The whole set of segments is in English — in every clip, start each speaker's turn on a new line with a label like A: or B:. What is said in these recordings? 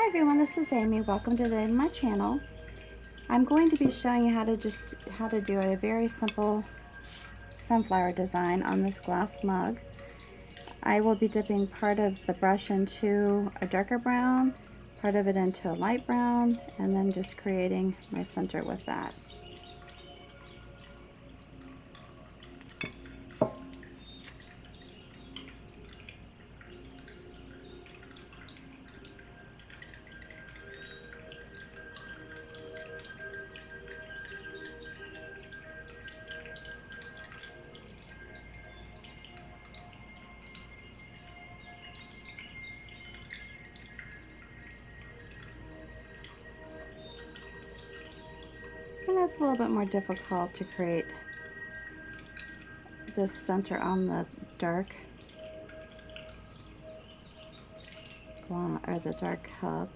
A: Hi everyone, this is Amy. Welcome to my channel. I'm going to be showing you how to do a very simple sunflower design on this glass mug. I will be dipping part of the brush into a darker brown, part of it into a light brown, and then just creating my center with that. And it's a little bit more difficult to create this center on the dark or the dark cup.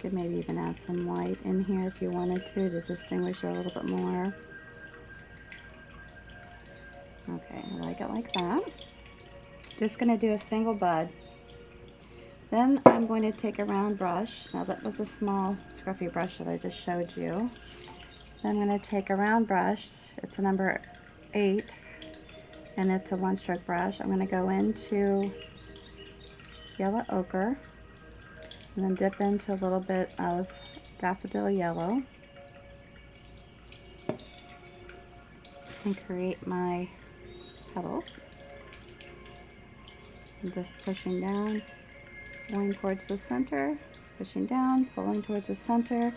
A: Could maybe even add some light in here if you wanted to distinguish it a little bit more. Okay, I like it like that. Just going to do a single bud. Then I'm going to take a round brush. Now that was a small scruffy brush that I just showed you. Then I'm going to take a round brush. It's a number 8 and it's a 1-stroke brush. I'm going to go into yellow ochre and then dip into a little bit of Daffodil Yellow and create my petals. I'm just pushing down, pulling towards the center, pushing down, pulling towards the center.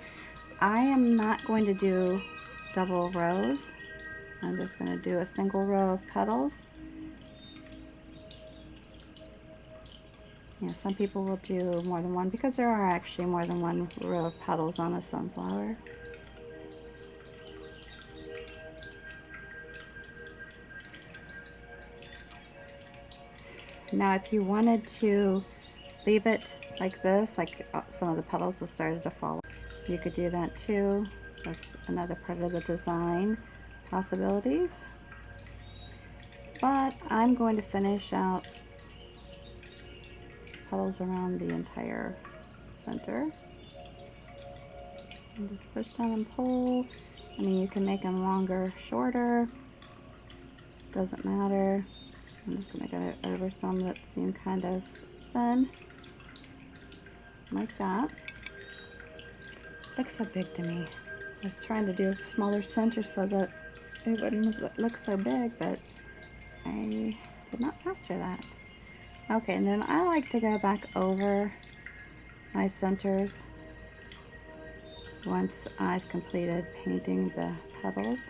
A: I am not going to do double rows. I'm just going to do a single row of petals. Yeah, some people will do more than one because there are actually more than one row of petals on a sunflower. Now if you wanted to leave it like this, like some of the petals have started to fall, you could do that too. That's another part of the design possibilities. But I'm going to finish out petals around the entire center. And just push down and pull. I mean, you can make them longer, shorter, doesn't matter. I'm just going to go over some that seem kind of thin, like that. Looks so big to me. I was trying to do a smaller center so that it wouldn't look so big, but I did not master that. Okay, and then I like to go back over my centers once I've completed painting the petals.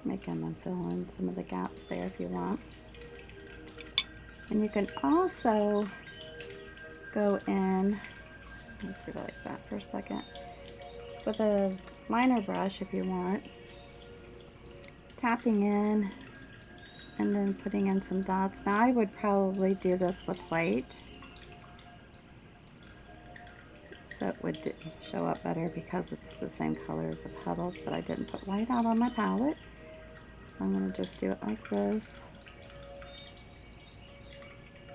A: Making them fill in some of the gaps there if you want. And you can also go in, let's see if I like that for a second, with a liner brush if you want, tapping in and then putting in some dots. Now I would probably do this with white, so it would show up better because it's the same color as the petals, but I didn't put white out on my palette. So I'm going to just do it like this.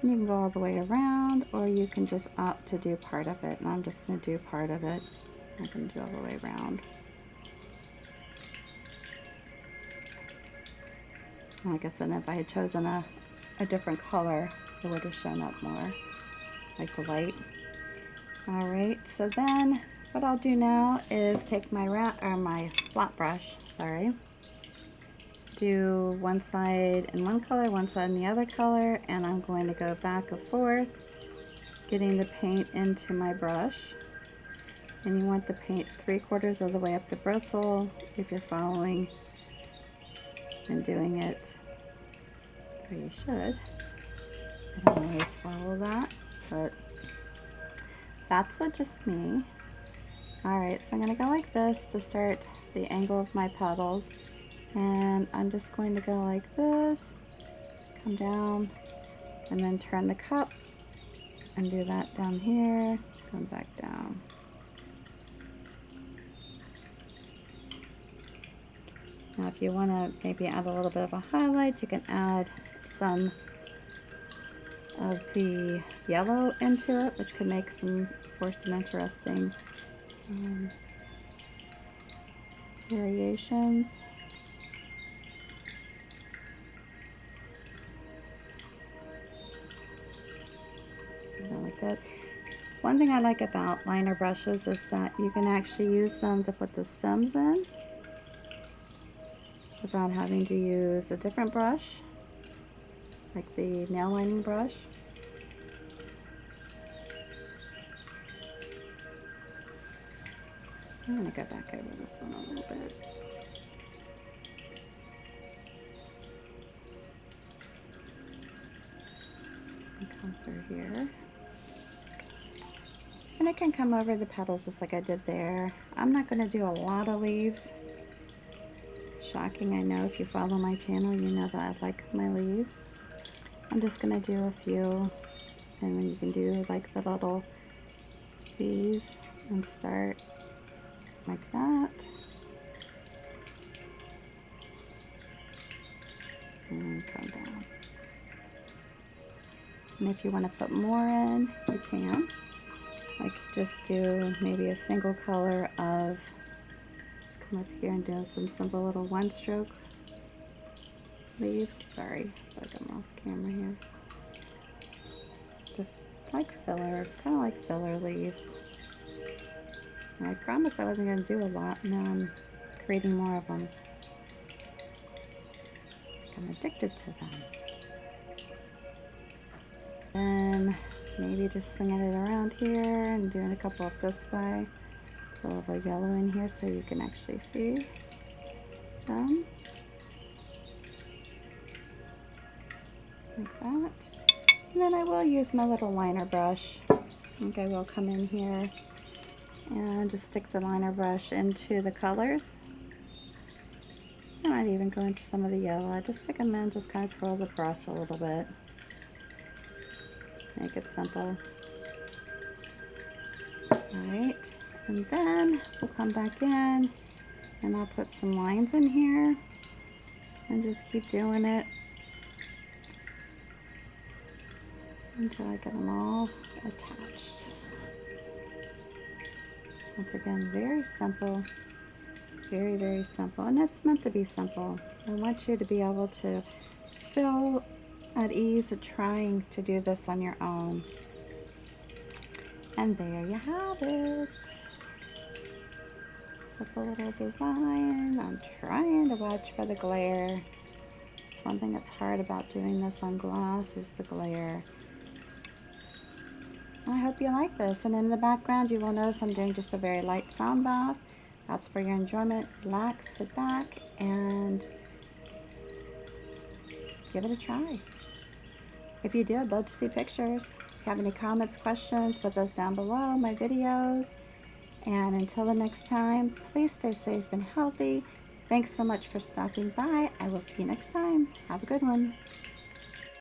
A: And you can go all the way around, or you can just opt to do part of it. And I'm just going to do part of it. I'm going to do all the way around. Like I said, if I had chosen a different color, it would have shown up more, like the light. Alright, so then what I'll do now is take my my flat brush, do one side in one color, one side in the other color, and I'm going to go back and forth, getting the paint into my brush. And you want the paint 3/4 of the way up the bristle if you're following and doing it, or you should. I don't always follow that, but that's just me. Alright, so I'm going to go like this to start the angle of my petals. And I'm just going to go like this, come down, and then turn the cup, and do that down here, come back down. Now if you want to maybe add a little bit of a highlight, you can add some of the yellow into it, which could make for some interesting variations. Like that. One thing I like about liner brushes is that you can actually use them to put the stems in without having to use a different brush, like the nail lining brush. I'm going to go back over this one a little bit. And come through here. And it can come over the petals just like I did there. I'm not going to do a lot of leaves. Shocking, I know. If you follow my channel, you know that I like my leaves. I'm just going to do a few, and then you can do like the little bees and start like that. And come down. And if you want to put more in, you can. Like just do maybe a single color of, let's come up here and do some simple little one stroke leaves. Sorry, I feel like I'm off camera here. Just like filler, kind of like filler leaves. And I promised I wasn't going to do a lot, now I'm creating more of them. I'm addicted to them. And maybe just swinging it around here and doing a couple up this way. A little bit of yellow in here so you can actually see them. Like that. And then I will use my little liner brush. I think I will come in here and just stick the liner brush into the colors. I might even go into some of the yellow. I just stick them in, just kind of twirl the brush a little bit. Make it simple. Alright, and then we'll come back in and I'll put some lines in here and just keep doing it until I get them all attached. Once again, very simple, very, very simple, and it's meant to be simple. I want you to be able to feel at ease at trying to do this on your own. And there you have it. Simple little design. I'm trying to watch for the glare. It's one thing that's hard about doing this on glass is the glare. I hope you like this, and in the background you will notice I'm doing just a very light sound bath. That's for your enjoyment. Relax, sit back, and give it a try. If you do, I'd love to see pictures. If you have any comments, questions, put those down below my videos. And until the next time, please stay safe and healthy. Thanks so much for stopping by. I will see you next time. Have a good one.